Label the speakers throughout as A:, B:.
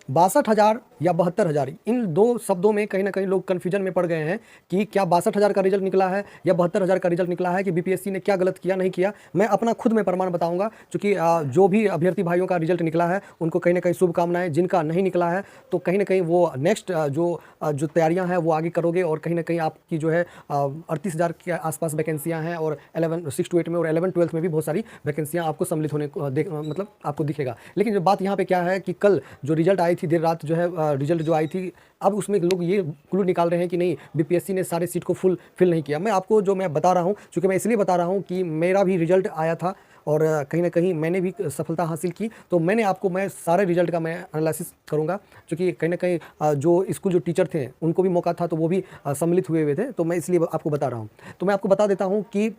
A: 62,000 या 72,000, इन दो शब्दों में कहीं ना कहीं लोग कन्फ्यूजन में पड़ गए हैं कि क्या 62,000 का रिजल्ट निकला है या 72,000 का रिजल्ट निकला है, कि बीपीएससी ने क्या गलत किया नहीं किया। मैं अपना खुद में प्रमाण बताऊंगा, क्योंकि जो भी अभ्यर्थी भाइयों का रिजल्ट निकला है उनको कहीं ना कहीं शुभकामनाएं, जिनका नहीं निकला है तो कहीं ना कहीं वो नेक्स्ट जो तैयारियां हैं वो आगे करोगे, और कहीं ना कहीं आपकी जो है 38,000 के आसपास वैकेंसियां हैं, और 6 to 8 में और 11-12 में भी बहुत सारी वैकेंसियां आपको सम्मिलित होने को मतलब आपको दिखेगा। लेकिन जो बात यहाँ पे क्या है कि कल जो रिजल्ट आई थी देर रात, जो है रिजल्ट जो आई थी, अब उसमें लोग ये क्लू निकाल रहे हैं कि नहीं बीपीएससी ने सारे सीट को फुल फिल नहीं किया। मैं आपको जो मैं बता रहा हूँ, क्योंकि मैं इसलिए बता रहा हूँ कि मेरा भी रिजल्ट आया था और कहीं ना कहीं मैंने भी सफलता हासिल की, तो मैं सारे रिजल्ट का मैं एनालिसिस करूंगा, क्योंकि कहीं ना कहीं जो स्कूल जो टीचर थे उनको भी मौका था, तो वो भी सम्मिलित हुए थे, तो मैं इसलिए आपको बता रहा हूँ। तो मैं आपको बता देता हूँ कि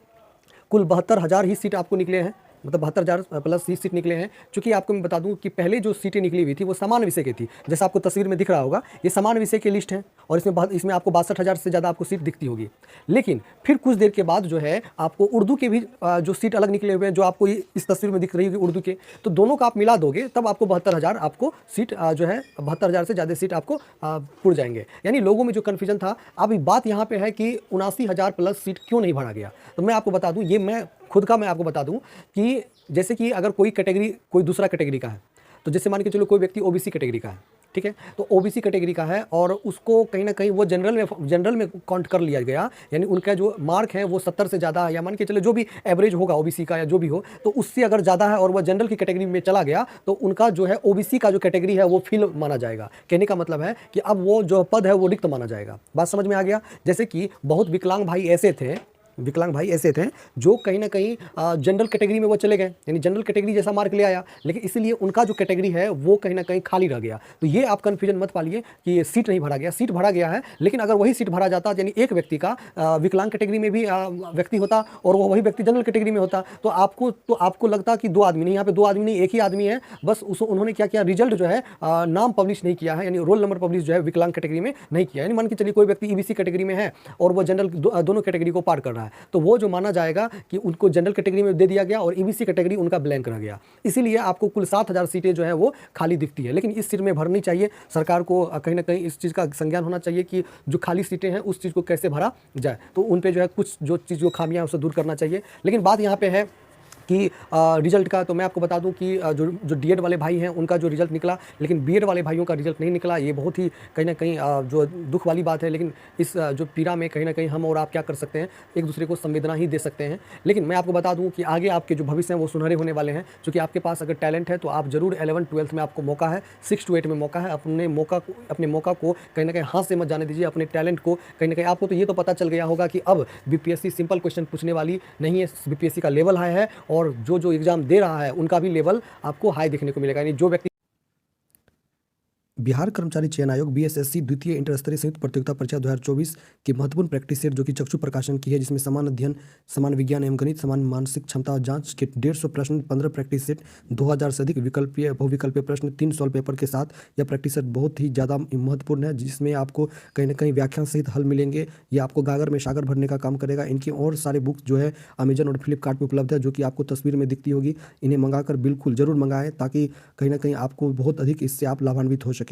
A: कुल 72,000 ही सीट आपको निकले हैं, मतलब 72,000 प्लस 30 सीट निकले हैं। चूंकि आपको मैं बता दूं कि पहले जो सीटें निकली हुई थी वो समान विषय की थी, जैसा आपको तस्वीर में दिख रहा होगा, ये समान विषय की लिस्ट है, और इसमें आपको 62,000 से ज़्यादा आपको सीट दिखती होगी। लेकिन फिर कुछ देर के बाद जो है आपको उर्दू के भी जो सीट अलग निकले हुए हैं, जो आपको इस तस्वीर में दिख रही होगी उर्दू के, तो दोनों का आप मिला दोगे तब आपको 72,000 आपको सीट जो है 72,000 से ज़्यादा सीट आपको पुर जाएंगे। यानी लोगों में जो कन्फ्यूजन था, अब बात यहाँ पे है कि 79,000 प्लस सीट क्यों नहीं भरा गया। तो मैं आपको बता दूं, ये मैं खुद का मैं आपको बता दूं कि जैसे कि अगर कोई दूसरा कैटेगरी का है, तो जैसे मान के चलो कोई व्यक्ति ओबीसी कैटेगरी का है, ठीक है, तो ओबीसी कैटेगरी का है और उसको कहीं ना कहीं वो जनरल में काउंट कर लिया गया, यानी उनका जो मार्क है वो 70 से ज़्यादा है, या मान के चलो जो भी एवरेज होगा ओबीसी का या जो भी हो, तो उससे अगर ज़्यादा है और वह जनरल की कैटेगरी में चला गया, तो उनका जो है ओबीसी का जो कैटेगरी है वो फिल माना जाएगा। कहने का मतलब है कि अब वो जो पद है वो रिक्त माना जाएगा। बात समझ में आ गया। जैसे कि बहुत विकलांग भाई ऐसे थे जो कहीं ना कहीं जनरल कैटेगरी में वो चले गए, यानी जनरल कैटेगरी जैसा मार्क ले आया, लेकिन इसलिए उनका जो कैटेगरी है वो कहीं ना कहीं खाली रह गया। तो ये आप कन्फ्यूजन मत पालिए कि ये सीट नहीं भरा गया, सीट भरा गया है, लेकिन अगर वही सीट भरा जाता, यानी एक व्यक्ति का विकलांग कैटेगरी में भी व्यक्ति होता और वही व्यक्ति जनरल कैटेगरी में होता, तो आपको लगता कि दो आदमी नहीं, यहाँ पे दो आदमी नहीं एक ही आदमी है, बस उन्होंने क्या किया, रिजल्ट जो है नाम पब्लिश नहीं किया है, यानी रोल नंबर पब्लिश जो है विकलांग कैटेगरी में नहीं किया। यानी मान के चलिए कोई व्यक्ति ईबीसी कैटेगरी में है और वो जनरल दोनों कैटेगरी को पार कर रहा है, तो वो जो माना जाएगा कि उनको जनरल कैटेगरी में दे दिया गया और ईबीसी कैटेगरी उनका ब्लैंक रह गया। इसीलिए आपको कुल 7,000 सीटें जो है वो खाली दिखती है, लेकिन इस सीट में भरनी चाहिए। सरकार को कहीं ना कहीं इस चीज़ का संज्ञान होना चाहिए कि जो खाली सीटें हैं उस चीज़ को कैसे भरा जाए, तो उन पे जो है कुछ जो चीज़ जो खामियां उसे दूर करना चाहिए। लेकिन बात यहाँ पे है कि रिजल्ट का, तो मैं आपको बता दूं कि जो डीएड वाले भाई हैं उनका जो रिजल्ट निकला, लेकिन बीएड वाले भाइयों का रिजल्ट नहीं निकला। ये बहुत ही कहीं ना कहीं जो दुख वाली बात है, लेकिन इस जो पीड़ा में कहीं ना कहीं हम और आप क्या कर सकते हैं, एक दूसरे को संवेदना ही दे सकते हैं। लेकिन मैं आपको बता दूं कि आगे आपके जो भविष्य हैं वो सुनहरे होने वाले हैं, क्योंकि आपके पास अगर टैलेंट है तो आप जरूर 11-12 में आपको मौका है, 6 to 8 में मौका है। अपने मौका को कहीं ना कहीं हाथ से मत जाने दीजिए, अपने टैलेंट को कहीं ना कहीं। आपको तो ये तो पता चल गया होगा कि अब बीपीएससी सिंपल क्वेश्चन पूछने वाली नहीं है, बीपीएससी का लेवल हाई है, और जो एग्जाम दे रहा है उनका भी लेवल आपको हाई देखने को मिलेगा। यानी जो व्यक्ति बिहार कर्मचारी चयन आयोग बीएसएससी द्वितीय इंटर स्तरीय संयुक्त प्रतियोगिता परीक्षा 2024 की महत्वपूर्ण प्रैक्टिस सेट जो कि चक्षु प्रकाशन की है, जिसमें समान अध्ययन, समान विज्ञान एवं गणित, समान मानसिक क्षमता जांच के 150 प्रश्न, 15 प्रैक्टिस सेट, 2000 से अधिक विकल्पीय बहुविकल्पीय प्रश्न, 3 सॉल्व पेपर के साथ यह प्रैक्टिस सेट बहुत ही ज़्यादा महत्वपूर्ण है, जिसमें आपको कहीं ना कहीं व्याख्यान सहित हल मिलेंगे। ये आपको गागर में सागर भरने का काम करेगा। इनकी और सारे बुक्स जो है अमेजन और फ्लिपकार्ट पर उपलब्ध है, जो कि आपको तस्वीर में दिखती होगी। इन्हें मंगाकर बिल्कुल ज़रूर मंगाएं, ताकि कहीं ना कहीं आपको बहुत अधिक इससे आप लाभान्वित हो सके।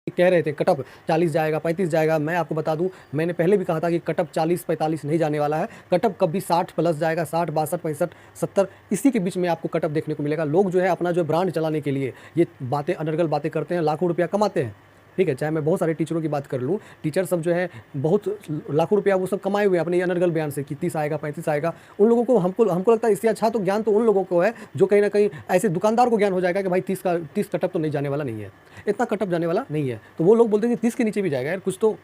A: कह रहे थे कटअप 40 जाएगा, 35 जाएगा। मैं आपको बता दूं, मैंने पहले भी कहा था कि कटअप 40-45 नहीं जाने वाला है। कटअप कभी 60 प्लस जाएगा, 60, 62, 65, 70 इसी के बीच में आपको कटअप देखने को मिलेगा। लोग जो है अपना जो ब्रांड चलाने के लिए ये बातें, अनर्गल बातें करते हैं, लाखों रुपया कमाते हैं, ठीक है। चाहे मैं बहुत सारे टीचरों की बात कर लूँ, टीचर सब जो है बहुत लाखों रुपया वो सब कमाए हुए हैं अपने ये अनर्गल बयान से कि 30 आएगा, 35 आएगा। उन लोगों को हमको लगता है इससे अच्छा तो ज्ञान तो उन लोगों को है जो कहीं ना कहीं ऐसे दुकानदार को ज्ञान हो जाएगा कि भाई 30 कटअप तो नहीं जाने वाला नहीं है, इतना कटअप जाने वाला नहीं है। तो वो लोग बोलते हैं कि 30 के नीचे भी जाएगा। यार कुछ तो,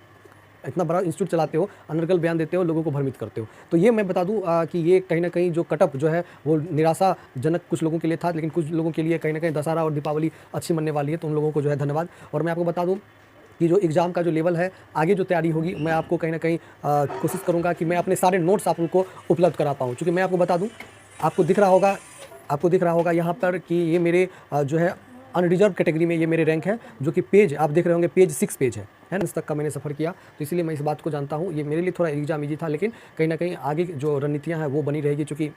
A: इतना बड़ा इंस्टीट्यूट चलाते हो, अनर्गल बयान देते हो, लोगों को भ्रमित करते हो। तो ये मैं बता दूं कि ये कहीं ना कहीं जो कटअप जो है वो निराशाजनक कुछ लोगों के लिए था, लेकिन कुछ लोगों के लिए कहीं ना कहीं दशहरा और दीपावली अच्छी मनने वाली है, तो उन लोगों को जो है धन्यवाद। और मैं आपको बता दूं कि जो एग्ज़ाम का जो लेवल है, आगे जो तैयारी होगी, मैं आपको कहीं ना कहीं कोशिश करूँगा कि मैं अपने सारे नोट्स आप उनको उपलब्ध करा पाऊँ। क्योंकि मैं आपको बता दूँ, आपको दिख रहा होगा यहाँ पर कि ये मेरे जो है अनरिजर्व कैटेगरी में ये मेरे रैंक है, जो कि पेज आप देख रहे होंगे, पेज 6 पेज है ना, इस तक का मैंने सफ़र किया, तो इसलिए मैं इस बात को जानता हूँ। ये मेरे लिए थोड़ा एग्जाम ईजी था, लेकिन कहीं ना कहीं आगे जो रणनीतियाँ हैं वो बनी रहेगी, चूँकि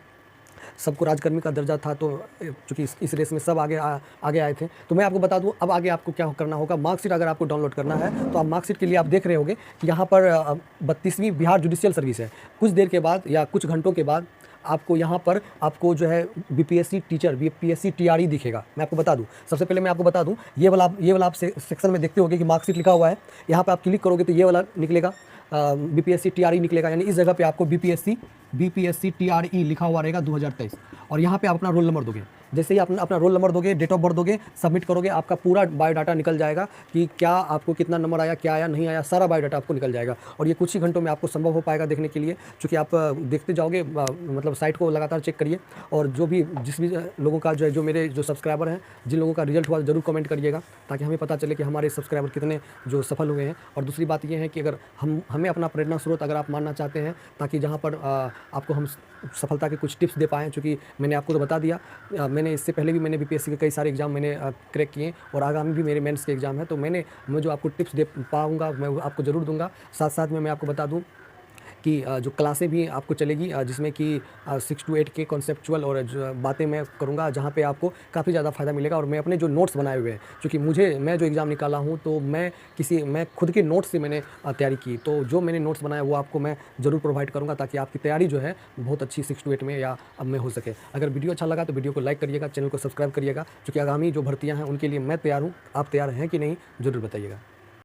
A: सबको राजकर्मी का दर्जा था, तो चूँकि इस रेस में सब आगे आए थे। तो मैं आपको बता दूँ अब आगे आपको क्या करना होगा। मार्कशीट अगर आपको डाउनलोड करना है तो आप मार्कशीट के लिए आप देख रहे होंगे कि यहाँ पर 32वीं बिहार जुडिशियल सर्विस है। कुछ देर के बाद या कुछ घंटों के बाद आपको यहाँ पर आपको जो है बीपीएससी टीचर, बीपीएससी टीआरई दिखेगा। मैं आपको बता दूँ, सबसे पहले मैं आपको बता दूँ, ये वाला आप सेक्शन में देखते होंगे कि मार्कशीट लिखा हुआ है। यहाँ पे आप क्लिक करोगे तो ये वाला निकलेगा, बीपीएससी टीआरई निकलेगा, यानी इस जगह पे आपको बीपीएससी टीआरई लिखा हुआ रहेगा 2023, और यहाँ पे आप अपना रोल नंबर दोगे। जैसे ही आप अपना रोल नंबर दोगे, डेट ऑफ बर्थ दोगे, सबमिट करोगे, आपका पूरा बायोडाटा निकल जाएगा कि क्या आपको कितना नंबर आया, क्या आया, नहीं आया, सारा बायोडाटा आपको निकल जाएगा। और ये कुछ ही घंटों में आपको संभव हो पाएगा देखने के लिए, क्योंकि आप देखते जाओगे, मतलब साइट को लगातार चेक करिए। और जो भी जिस भी लोगों का जो मेरे जो सब्सक्राइबर हैं, जिन लोगों का रिजल्ट हुआ, ज़रूर कमेंट करिएगा, ताकि हमें पता चले कि हमारे सब्सक्राइबर कितने जो सफल हुए हैं। और दूसरी बात ये है कि अगर हमें अपना प्रेरणा स्रोत अगर आप मानना चाहते हैं, ताकि जहाँ पर आपको हम सफलता के कुछ टिप्स दे पाएँ, चूँकि मैंने आपको तो बता दिया, मैंने इससे पहले भी मैंने बीपीएससी के कई सारे एग्ज़ाम मैंने क्रैक किए, और आगामी भी मेरे मेंस के एग्ज़ाम है, तो मैं जो आपको टिप्स दे पाऊँगा मैं वो आपको ज़रूर दूँगा। साथ साथ में मैं आपको बता दूँ कि जो क्लासें भी आपको चलेगी, जिसमें कि 6 to 8 के कॉन्सेप्चुअल और जो बातें मैं करूँगा, जहाँ पे आपको काफ़ी ज़्यादा फ़ायदा मिलेगा। और मैं अपने जो नोट्स बनाए हुए हैं, क्योंकि मैं जो एग्ज़ाम निकाला हूँ, तो मैं खुद के नोट्स से मैंने तैयारी की, तो जो मैंने नोट्स बनाया वो आपको मैं ज़रूर प्रोवाइड करूँगा, ताकि आपकी तैयारी जो है बहुत अच्छी 6 to 8 में या अब में हो सके। अगर वीडियो अच्छा लगा तो वीडियो को लाइक करिएगा, चैनल को सब्सक्राइब करिएगा, क्योंकि आगामी जो भर्तियाँ हैं उनके लिए मैं तैयार हूँ। आप तैयार हैं कि नहीं, ज़रूर बताइएगा।